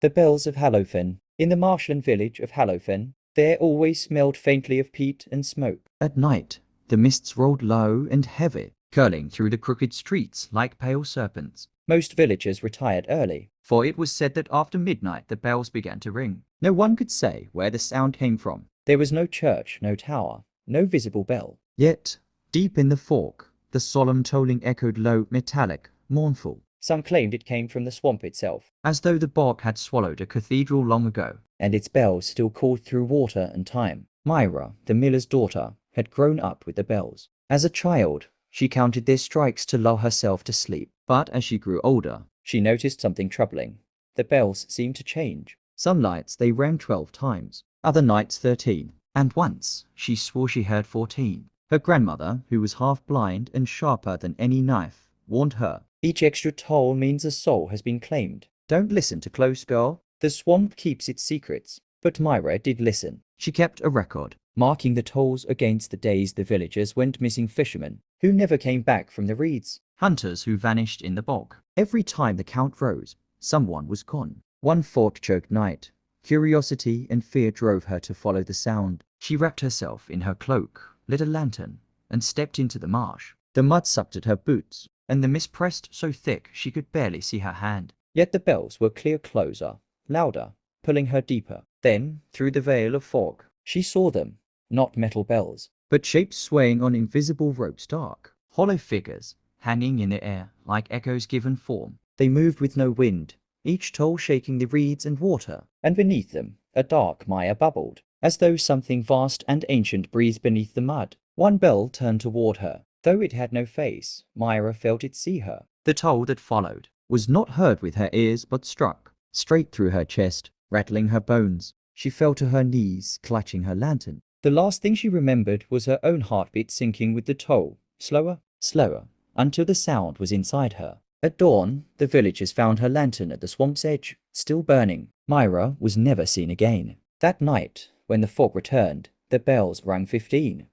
The bells of Hallowfen. In the marshland village of Hallowfen, there always smelled faintly of peat and smoke. At night, the mists rolled low and heavy, curling through the crooked streets like pale serpents. Most villagers retired early, For it was said that after midnight the bells began to ring. No one could say where the sound came from. there was no church, no tower, no visible bell. Yet, deep in the fork, the solemn tolling echoed low, metallic, mournful, Some claimed it came from the swamp itself, as though the bog had swallowed a cathedral long ago. and its bells still called through water and time. Myra, the miller's daughter, had grown up with the bells. As a child, she counted their strikes to lull herself to sleep. But as she grew older, She noticed something troubling. The bells seemed to change. some nights they rang 12 times, other nights 13, and once she swore she heard 14. Her grandmother, who was half blind and sharper than any knife, warned her, Each extra toll means a soul has been claimed. "Don't listen too close, girl." The swamp keeps its secrets. But Myra did listen, She kept a record. marking the tolls against the days the villagers went missing, fishermen who never came back from the reeds. Hunters who vanished in the bog. Every time the count rose, someone was gone. One fog-choked night, curiosity and fear drove her to follow the sound. She wrapped herself in her cloak, lit a lantern, and stepped into the marsh. The mud sucked at her boots, and the mist pressed so thick she could barely see her hand. Yet the bells were clear, closer, louder, pulling her deeper. Then, through the veil of fog, she saw them, not metal bells, But shapes swaying on invisible ropes, dark, hollow figures, hanging in the air like echoes given form. They moved with no wind, each toll shaking the reeds and water, and beneath them a dark mire bubbled, as though something vast and ancient breathed beneath the mud. One bell turned toward her. Though it had no face, Myra felt it see her. The toll that followed was not heard with her ears but struck straight through her chest, rattling her bones. She fell to her knees, clutching her lantern. The last thing she remembered was her own heartbeat sinking with the toll, slower, slower, until the sound was inside her. At dawn, the villagers found her lantern at the swamp's edge, still burning. Myra was never seen again. That night, when the fog returned, the bells rang 15.